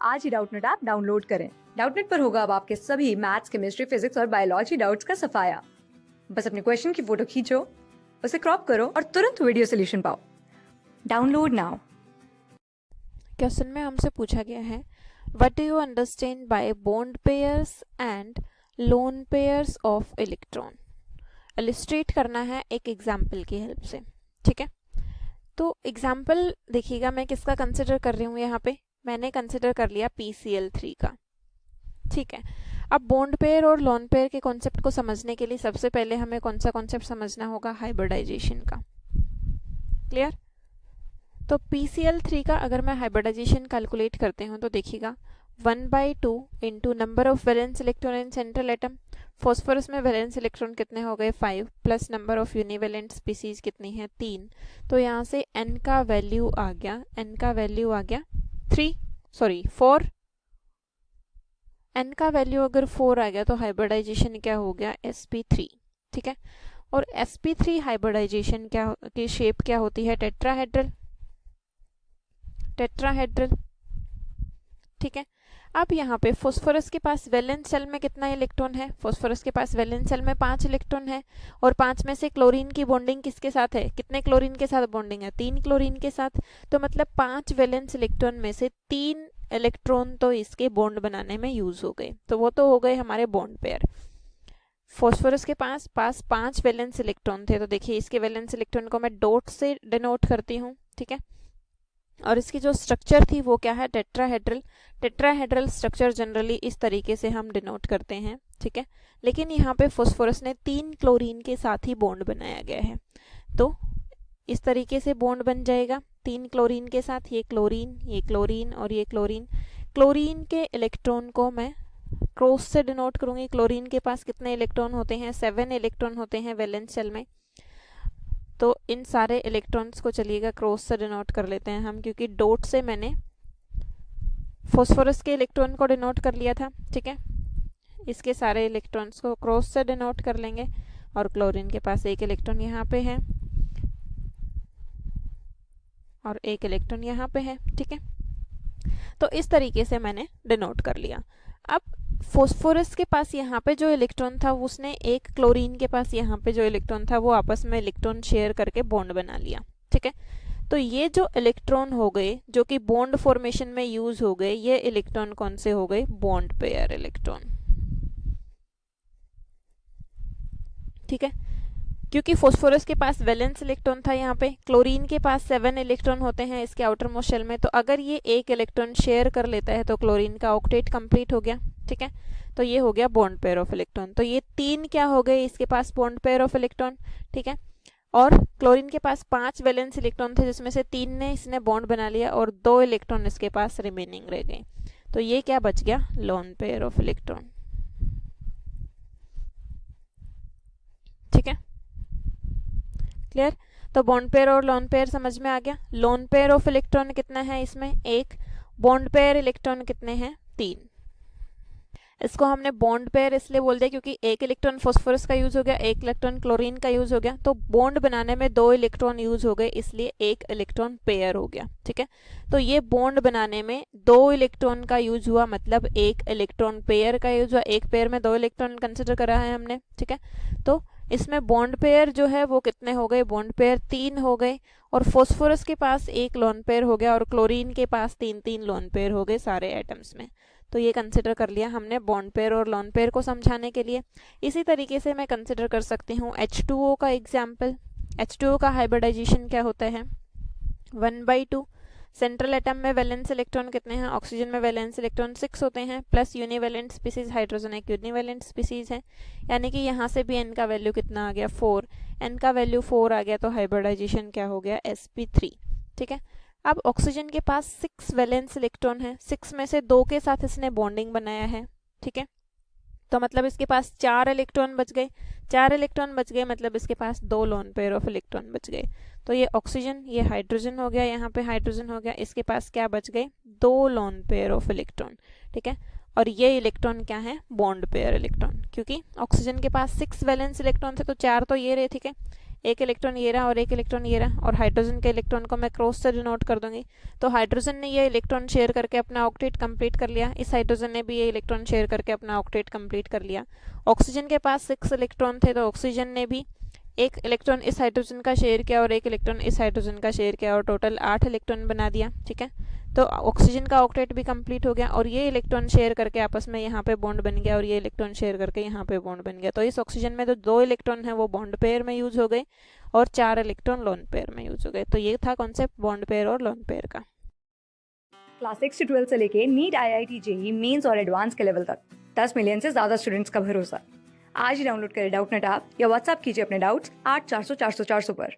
आज ही Doubtnut app download करें। Doubtnut पर होगा अब आपके सभी मैथ्स, केमिस्ट्री, फिजिक्स और बायोलॉजी डाउट्स का सफाया। बस अपने क्वेश्चन की फोटो खींचो, उसे क्रॉप करो और तुरंत वीडियो सोल्यूशन पाओ। Download now. क्वेश्चन में हमसे पूछा गया है, what do you understand by bond pairs and lone pairs of electron. Illustrate करना है एक एग्जाम्पल की हेल्प से। ठीक है, तो एग्जाम्पल देखिएगा, मैं किसका कंसिडर कर रही हूँ यहाँ पे, मैंने कंसिडर कर लिया PCl3 का। ठीक है, अब बॉन्ड पेयर और लोन पेयर के कॉन्सेप्ट को समझने के लिए सबसे पहले हमें कौन सा कॉन्सेप्ट समझना होगा, हाइब्रिडाइजेशन का। क्लियर? तो PCl3 का अगर मैं हाइब्रिडाइजेशन कैलकुलेट करते हूँ तो देखिएगा 1/2 into number of valence electron in central atom. Phosphorus में वैलेंस इलेक्ट्रॉन कितने हो गए 5, प्लस नंबर ऑफ यूनिवैलेंट स्पीसीज कितनी है 3। तो यहाँ से n का वैल्यू आ गया 4। n का वैल्यू अगर 4 आ गया तो हाइब्रिडाइजेशन क्या हो गया, sp3। ठीक है, और sp3 हाइब्रिडाइजेशन क्या की शेप क्या होती है, टेट्राहेड्रल। ठीक है, अब यहाँ पे फास्फोरस के पास वैलेंस शेल में कितना इलेक्ट्रॉन है, फास्फोरस के पास वैलेंस शेल में 5 इलेक्ट्रॉन है, और 5 में से क्लोरीन की बॉन्डिंग किसके साथ है, कितने क्लोरीन के साथ बॉन्डिंग है, 3 क्लोरीन के साथ। तो मतलब 5 वैलेंस इलेक्ट्रॉन में से 3 इलेक्ट्रॉन तो इसके बॉन्ड बनाने में यूज हो गए, तो वो तो हो गए हमारे बॉन्ड पेयर। फास्फोरस के पास 5 वैलेंस इलेक्ट्रॉन थे, तो देखिए इसके वैलेंस इलेक्ट्रॉन को मैं डॉट से डिनोट करती हूँ। ठीक है, और इसकी जो स्ट्रक्चर थी वो क्या है, टेट्राहेड्रल स्ट्रक्चर जनरली इस तरीके से हम डिनोट करते हैं। ठीक है, लेकिन यहाँ पे फास्फोरस ने 3 क्लोरीन के साथ ही बॉन्ड बनाया गया है, तो इस तरीके से बॉन्ड बन जाएगा 3 क्लोरीन के साथ, ये क्लोरीन और ये क्लोरीन। क्लोरीन के इलेक्ट्रॉन को मैं क्रॉस से डिनोट करूंगी। क्लोरीन के पास कितने इलेक्ट्रॉन होते हैं, 7 इलेक्ट्रॉन होते हैं वैलेंस शेल में। तो इन सारे इलेक्ट्रॉन्स को चलिएगा क्रॉस से डिनोट कर लेते हैं हम, क्योंकि डॉट से मैंने फास्फोरस के इलेक्ट्रॉन को डिनोट कर लिया था। ठीक है, इसके सारे इलेक्ट्रॉन्स को क्रॉस से डिनोट कर लेंगे, और क्लोरीन के पास 1 इलेक्ट्रॉन यहाँ पे है और 1 इलेक्ट्रॉन यहाँ पे है। ठीक है, तो इस तरीके से मैंने डिनोट कर लिया। अब फास्फोरस के पास यहाँ पे जो इलेक्ट्रॉन था, उसने 1 क्लोरीन के पास यहाँ पे जो इलेक्ट्रॉन था वो आपस में इलेक्ट्रॉन शेयर करके बॉन्ड बना लिया। ठीक है, तो ये जो इलेक्ट्रॉन हो गए जो कि बॉन्ड फॉर्मेशन में यूज हो गए, ये इलेक्ट्रॉन कौन से हो गए, बॉन्ड पेयर इलेक्ट्रॉन। ठीक है, क्योंकि फास्फोरस के पास वैलेंस इलेक्ट्रॉन था, यहाँ पे क्लोरीन के पास 7 इलेक्ट्रॉन होते हैं इसके आउटर मोस्ट शेल में, तो अगर ये 1 इलेक्ट्रॉन शेयर कर लेता है तो क्लोरीन का ऑक्टेट कंप्लीट हो गया। ठीक है, तो ये हो गया बॉन्ड पेयर ऑफ इलेक्ट्रॉन। तो ये 3 क्या हो गए इसके पास, बॉन्ड पेयर ऑफ इलेक्ट्रॉन। ठीक है, और क्लोरीन के पास 5 वैलेंस इलेक्ट्रॉन थे, जिसमें से 3 ने इसने बॉन्ड बना लिया और 2 इलेक्ट्रॉन इसके पास रिमेनिंग रह गए, तो ये क्या बच गया, लोन पेयर ऑफ इलेक्ट्रॉन। ठीक है, क्लियर? तो बॉन्ड पेयर और लोन पेयर समझ में आ गया। लोन पेयर ऑफ इलेक्ट्रॉन कितना है इसमें, 1। बॉन्ड पेयर इलेक्ट्रॉन कितने हैं, 3। इसको हमने बॉन्ड पेयर इसलिए बोल दिया क्योंकि 1 इलेक्ट्रॉन फास्फोरस का यूज हो गया, 1 इलेक्ट्रॉन क्लोरीन का यूज हो गया, तो बॉन्ड बनाने में 2 इलेक्ट्रॉन यूज हो गए, इसलिए 1 इलेक्ट्रॉन पेयर हो गया। ठीक है, तो ये बॉन्ड बनाने में 2 इलेक्ट्रॉन का यूज हुआ, मतलब 1 इलेक्ट्रॉन पेयर का यूज हुआ। एक पेयर में 2 इलेक्ट्रॉन कंसिडर करा है हमने। ठीक है, तो इसमें बॉन्ड पेयर जो है वो कितने हो गए, बॉन्ड पेयर 3 हो गए, और फास्फोरस के पास 1 लोन पेयर हो गया, और क्लोरीन के पास 3 लोन पेयर हो गए सारे एटम्स में। तो ये कंसिडर कर लिया हमने बॉन्ड पेयर और लोन पेयर को समझाने के लिए। इसी तरीके से मैं कंसिडर कर सकती हूँ H2O का एग्जाम्पल। H2O का हाइब्रिडाइजेशन क्या होता है, 1/2। सेंट्रल एटम में वैलेंस इलेक्ट्रॉन कितने हैं, ऑक्सीजन में वैलेंस इलेक्ट्रॉन 6 होते हैं, प्लस यूनिवैलेंट स्पीसीज, हाइड्रोजन एक यूनिवैलेंट स्पीसीज है, यानी कि यहाँ से भी n का वैल्यू कितना आ गया, 4। n का वैल्यू 4 आ गया तो हाइब्रिडाइजेशन क्या हो गया, sp3। ठीक है, अब ऑक्सीजन के पास 6 वैलेंस इलेक्ट्रॉन है, 6 में से 2 के साथ इसने बॉन्डिंग बनाया है। ठीक है, तो मतलब इसके पास 4 इलेक्ट्रॉन बच गए। 4 इलेक्ट्रॉन बच गए मतलब इसके पास 2 लोन पेयर ऑफ इलेक्ट्रॉन बच गए। तो ये ऑक्सीजन, ये हाइड्रोजन हो गया, यहाँ पे हाइड्रोजन हो गया, इसके पास क्या बच गए, 2 लोन पेयर ऑफ इलेक्ट्रॉन। ठीक है, और ये इलेक्ट्रॉन क्या है, बॉन्ड पेयर इलेक्ट्रॉन, क्योंकि ऑक्सीजन के पास 6 वैलेंस इलेक्ट्रॉन थे तो 4 तो ये रहे। ठीक है, एक इलेक्ट्रॉन ये रहा और एक इलेक्ट्रॉन ये रहा, और हाइड्रोजन के इलेक्ट्रॉन को मैं क्रॉस से डिनोट कर दूंगी। तो हाइड्रोजन ने ये इलेक्ट्रॉन शेयर करके अपना ऑक्टेट कंप्लीट कर लिया, इस हाइड्रोजन ने भी ये इलेक्ट्रॉन शेयर करके अपना ऑक्टेट कंप्लीट कर लिया। ऑक्सीजन के पास 6 इलेक्ट्रॉन थे, तो ऑक्सीजन ने भी एक इलेक्ट्रॉन इस हाइड्रोजन का शेयर किया और एक इलेक्ट्रॉन इस हाइड्रोजन का शेयर किया, और टोटल 8 इलेक्ट्रॉन बना दिया। ठीक है, तो ऑक्सीजन का ऑक्टेट भी कंप्लीट हो गया, और ये इलेक्ट्रॉन शेयर करके आपस में यहाँ पे बॉन्ड बन गया, और ये इलेक्ट्रॉन शेयर करके यहाँ पे बॉन्ड बन गया। तो इस ऑक्सीजन में तो 2 इलेक्ट्रॉन है वो बॉन्ड पेयर में यूज हो गए, और 4 इलेक्ट्रॉन लोन पेयर में यूज हो गए। तो ये था कॉन्सेप्ट बॉन्ड पेयर और लोन पेयर का। क्लास 6 से 12 से लेके नीट, IIT, JEE मेंस और एडवांस के लेवल तक 10 मिलियन से ज्यादा स्टूडेंट्स का भरोसा। आज ही डाउनलोड करें डाउटनेट ऐप या व्हाट्सएप कीजिए अपने डाउट्स 8400 400 400 पर।